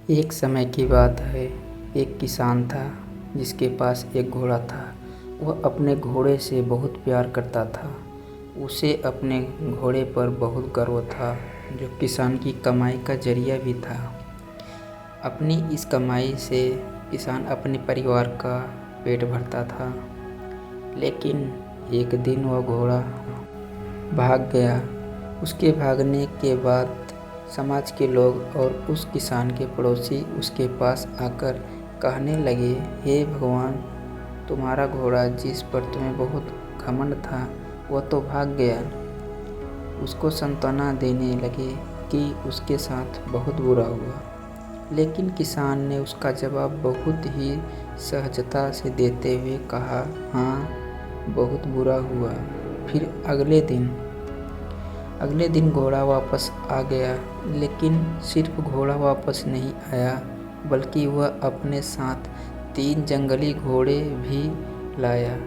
एक समय की बात है। एक किसान था जिसके पास एक घोड़ा था। वह अपने घोड़े से बहुत प्यार करता था। उसे अपने घोड़े पर बहुत गर्व था, जो किसान की कमाई का जरिया भी था। अपनी इस कमाई से किसान अपने परिवार का पेट भरता था। लेकिन एक दिन वह घोड़ा भाग गया। उसके भागने के बाद समाज के लोग और उस किसान के पड़ोसी उसके पास आकर कहने लगे, हे भगवान, तुम्हारा घोड़ा जिस पर तुम्हें बहुत घमंड था वह तो भाग गया। उसको सांत्वना देने लगे कि उसके साथ बहुत बुरा हुआ। लेकिन किसान ने उसका जवाब बहुत ही सहजता से देते हुए कहा, हाँ, बहुत बुरा हुआ। फिर अगले दिन घोड़ा वापस आ गया। लेकिन सिर्फ घोड़ा वापस नहीं आया, बल्कि वह अपने साथ 3 जंगली घोड़े भी लाया।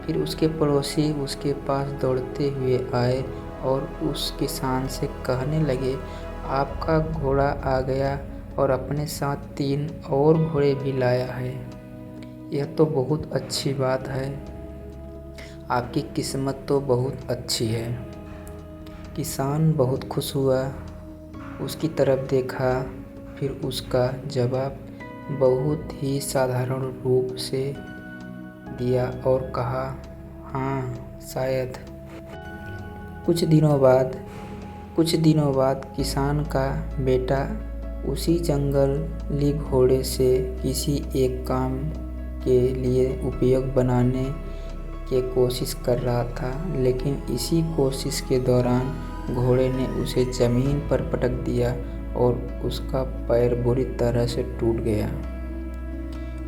फिर उसके पड़ोसी उसके पास दौड़ते हुए आए और उस किसान से कहने लगे, आपका घोड़ा आ गया और अपने साथ 3 और घोड़े भी लाया है। यह तो बहुत अच्छी बात है। आपकी किस्मत तो बहुत अच्छी है। किसान बहुत खुश हुआ, उसकी तरफ देखा, फिर उसका जवाब बहुत ही साधारण रूप से दिया और कहा, हाँ, शायद। कुछ दिनों बाद किसान का बेटा उसी जंगली घोड़े से किसी एक काम के लिए उपयोग बनाने की कोशिश कर रहा था। लेकिन इसी कोशिश के दौरान घोड़े ने उसे जमीन पर पटक दिया और उसका पैर बुरी तरह से टूट गया।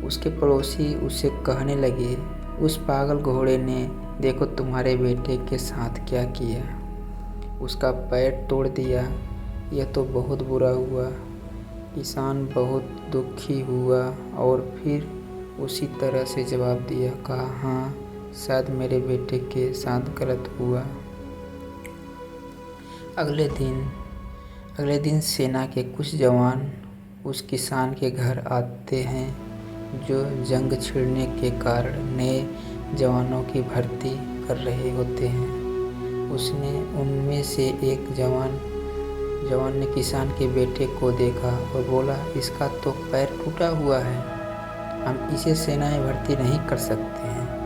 उसके पड़ोसी उससे कहने लगे, उस पागल घोड़े ने देखो तुम्हारे बेटे के साथ क्या किया, उसका पैर तोड़ दिया। यह तो बहुत बुरा हुआ। किसान बहुत दुखी हुआ और फिर उसी तरह से जवाब दिया, कहा, हाँ, शायद मेरे बेटे के साथ गलत हुआ। अगले दिन सेना के कुछ जवान उस किसान के घर आते हैं, जो जंग छिड़ने के कारण नए जवानों की भर्ती कर रहे होते हैं। उनमें से एक जवान ने किसान के बेटे को देखा और बोला, इसका तो पैर टूटा हुआ है, हम इसे सेना में भर्ती नहीं कर सकते हैं।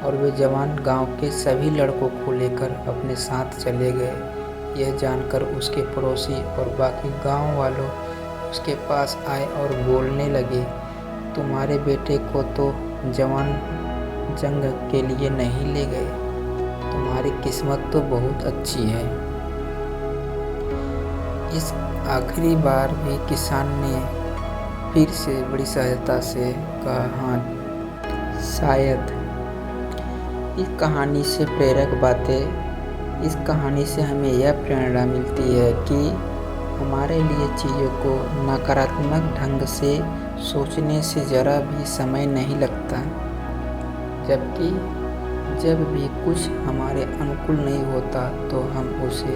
और वे जवान गांव के सभी लड़कों को लेकर अपने साथ चले गए। यह जानकर उसके पड़ोसी और बाकी गांव वालों उसके पास आए और बोलने लगे, तुम्हारे बेटे को तो जवान जंग के लिए नहीं ले गए, तुम्हारी किस्मत तो बहुत अच्छी है। इस आखिरी बार भी किसान ने फिर से बड़ी सहजता से कहा, हाँ, शायद। इस कहानी से प्रेरक बातें, इस कहानी से हमें यह प्रेरणा मिलती है कि हमारे लिए चीज़ों को नकारात्मक ढंग से सोचने से ज़रा भी समय नहीं लगता। जबकि जब भी कुछ हमारे अनुकूल नहीं होता तो हम उसे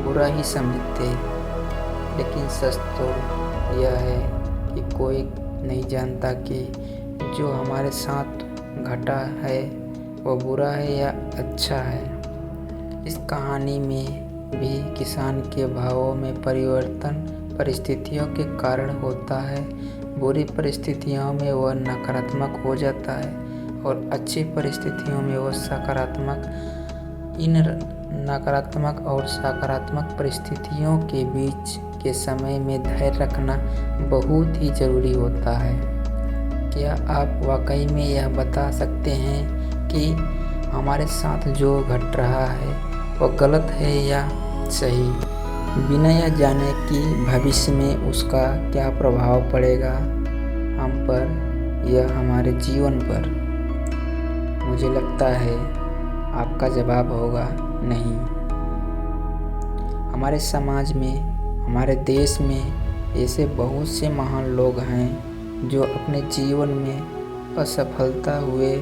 बुरा ही समझते। लेकिन सच तो यह है कि कोई नहीं जानता कि जो हमारे साथ घटा है वह बुरा है या अच्छा है। इस कहानी में भी किसान के भावों में परिवर्तन परिस्थितियों के कारण होता है। बुरी परिस्थितियों में वह नकारात्मक हो जाता है और अच्छी परिस्थितियों में वह सकारात्मक। इन नकारात्मक और सकारात्मक परिस्थितियों के बीच के समय में धैर्य रखना बहुत ही ज़रूरी होता है। क्या आप वाकई में यह बता सकते हैं कि हमारे साथ जो घट रहा है वह गलत है या सही, बिना यह जाने कि भविष्य में उसका क्या प्रभाव पड़ेगा हम पर या हमारे जीवन पर? मुझे लगता है आपका जवाब होगा नहीं। हमारे समाज में, हमारे देश में ऐसे बहुत से महान लोग हैं जो अपने जीवन में असफलता हुए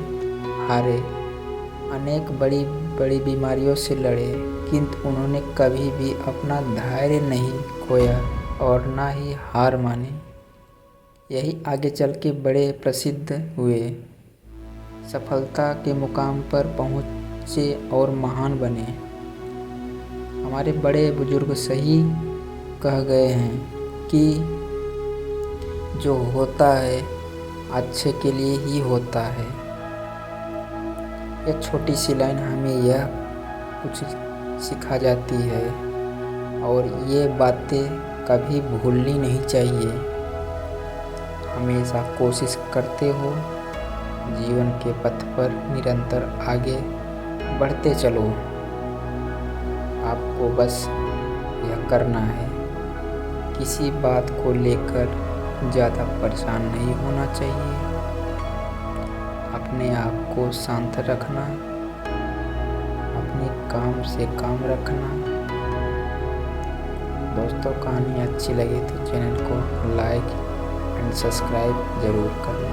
हारे, अनेक बड़ी बड़ी बीमारियों से लड़े, किंतु उन्होंने कभी भी अपना धैर्य नहीं खोया। और ना ही हार माने। यही आगे चल के बड़े प्रसिद्ध हुए, सफलता के मुकाम पर पहुँचे और महान बने। हमारे बड़े बुजुर्ग सही कह गए हैं कि जो होता है अच्छे के लिए ही होता है। यह छोटी सी लाइन हमें यह कुछ सिखा जाती है और ये बातें कभी भूलनी नहीं चाहिए। हमेशा कोशिश करते हो, जीवन के पथ पर निरंतर आगे बढ़ते चलो। आपको बस यह करना है, किसी बात को लेकर ज़्यादा परेशान नहीं होना चाहिए। अपने आप को शांत रखना, अपने काम से काम रखना। दोस्तों, कहानी अच्छी लगे तो चैनल को लाइक एंड सब्सक्राइब ज़रूर करना।